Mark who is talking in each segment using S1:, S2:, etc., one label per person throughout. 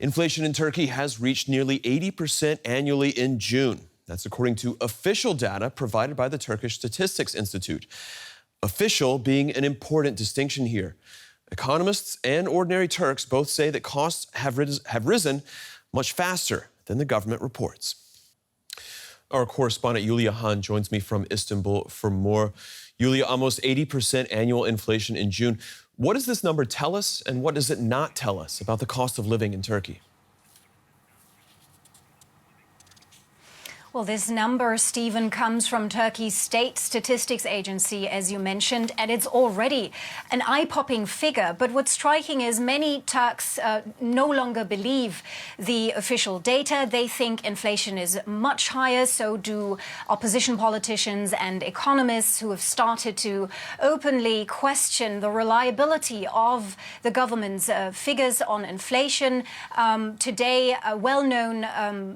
S1: Inflation in Turkey has reached nearly 80% annually in June. That's according to official data provided by the Turkish Statistics Institute. Official being an important distinction here. Economists and ordinary Turks both say that costs have risen much faster than the government reports. Our correspondent Yulia Han joins me from Istanbul for more. Yulia, almost 80% annual inflation in June. What does this number tell us, and what does it not tell us about the cost of living in Turkey?
S2: Well, this number, Stephen, comes from Turkey's State Statistics Agency, as you mentioned, and it's already an eye-popping figure. But what's striking is many Turks no longer believe the official data. They think inflation is much higher. So do opposition politicians and economists who have started to openly question the reliability of the government's figures on inflation. Today, a well-known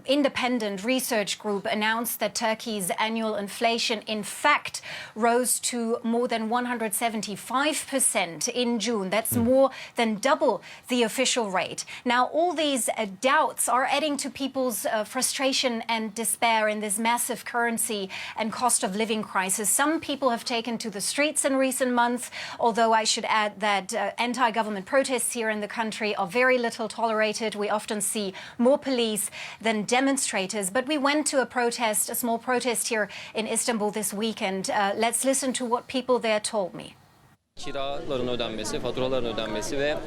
S2: independent research group announced that Turkey's annual inflation, in fact, rose to more than 175% in June. That's more than double the official rate. Now, all these doubts are adding to people's frustration and despair in this massive currency and cost of living crisis. Some people have taken to the streets in recent months, although I should add that anti-government protests here in the country are very little tolerated. We often see more police than demonstrators. But we went to a small protest here in Istanbul this weekend. Let's listen to what people there told me.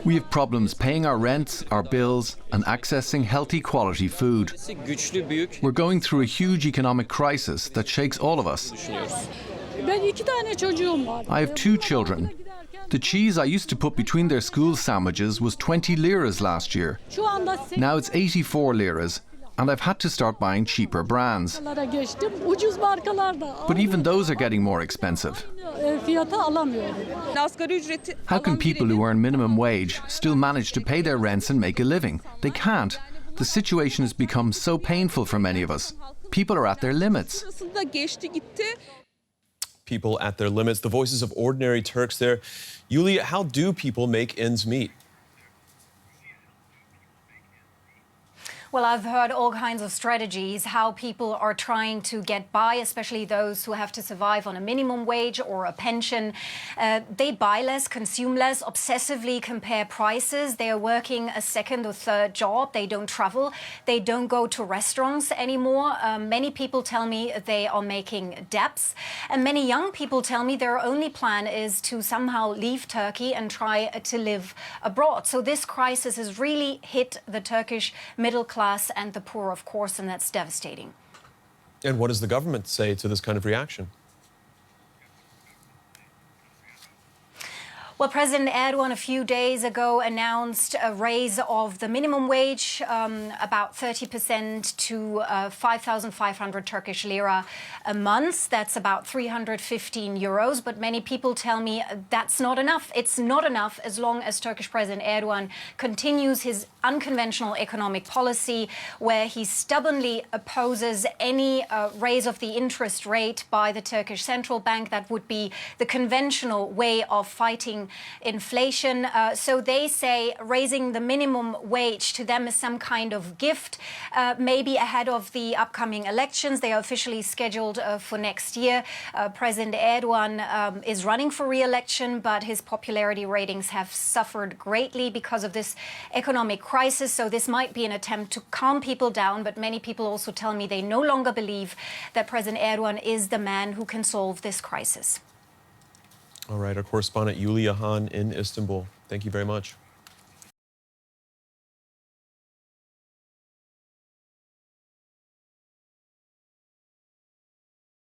S3: We have problems paying our rents, our bills, and accessing healthy quality food. We're going through a huge economic crisis that shakes all of us. I have 2 children. The cheese I used to put between their school sandwiches was 20 liras last year. Now it's 84 liras. And I've had to start buying cheaper brands. But even those are getting more expensive. How can people who earn minimum wage still manage to pay their rents and make a living? They can't. The situation has become so painful for many of us. People are at their limits.
S1: People at their limits. The voices of ordinary Turks there. Yulia, how do people make ends meet?
S2: Well, I've heard all kinds of strategies, how people are trying to get by, especially those who have to survive on a minimum wage or a pension. They buy less, consume less, obsessively compare prices. They are working a second or third job. They don't travel. They don't go to restaurants anymore. Many people tell me they are making debts. And many young people tell me their only plan is to somehow leave Turkey and try to live abroad. So this crisis has really hit the Turkish middle class and the poor, of course, and that's devastating.
S1: And what does the government say to this kind of reaction?
S2: Well, President Erdogan a few days ago announced a raise of the minimum wage, about 30% to 5,500 Turkish lira a month. That's about 315 euros. But many people tell me that's not enough. It's not enough as long as Turkish President Erdogan continues his unconventional economic policy, where he stubbornly opposes any raise of the interest rate by the Turkish Central Bank. That would be the conventional way of fighting inflation. So they say raising the minimum wage to them is some kind of gift, maybe ahead of the upcoming elections. They are officially scheduled for next year. President Erdogan is running for re-election, but his popularity ratings have suffered greatly because of this economic crisis. So this might be an attempt to calm people down, but many people also tell me they no longer believe that President Erdogan is the man who can solve this crisis.
S1: All right, our correspondent Yulia Han in Istanbul. Thank you very much.